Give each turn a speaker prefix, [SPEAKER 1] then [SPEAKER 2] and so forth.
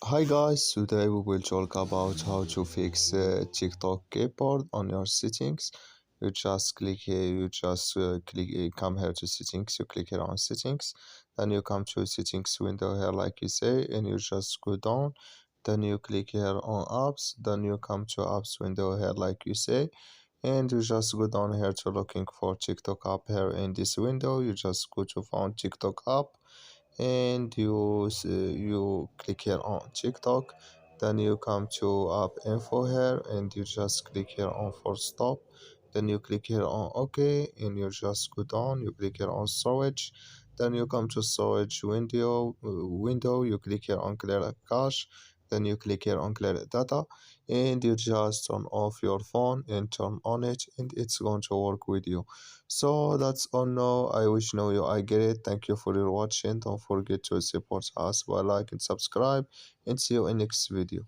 [SPEAKER 1] Hi guys, today we will talk about how to fix TikTok keyboard on your settings. You just click here, come here to settings, you click here on settings, then you come to settings window here like you say, and you just go down, then you click here on apps, then you come to apps window here like you say, and you just go down here to looking for TikTok app here in this window. You just go to found TikTok app and you click here on TikTok, then you come to app info here and you just click here on for stop, then you click here on OK and you just go down, you click here on storage, then you come to storage window, you click here on clear cache, then you click here on clear data, and you just turn off your phone and turn on it, and it's going to work with you. So that's all now. I wish know you I get it. Thank you for your watching. Don't forget to support us by like and subscribe, and see you in next video.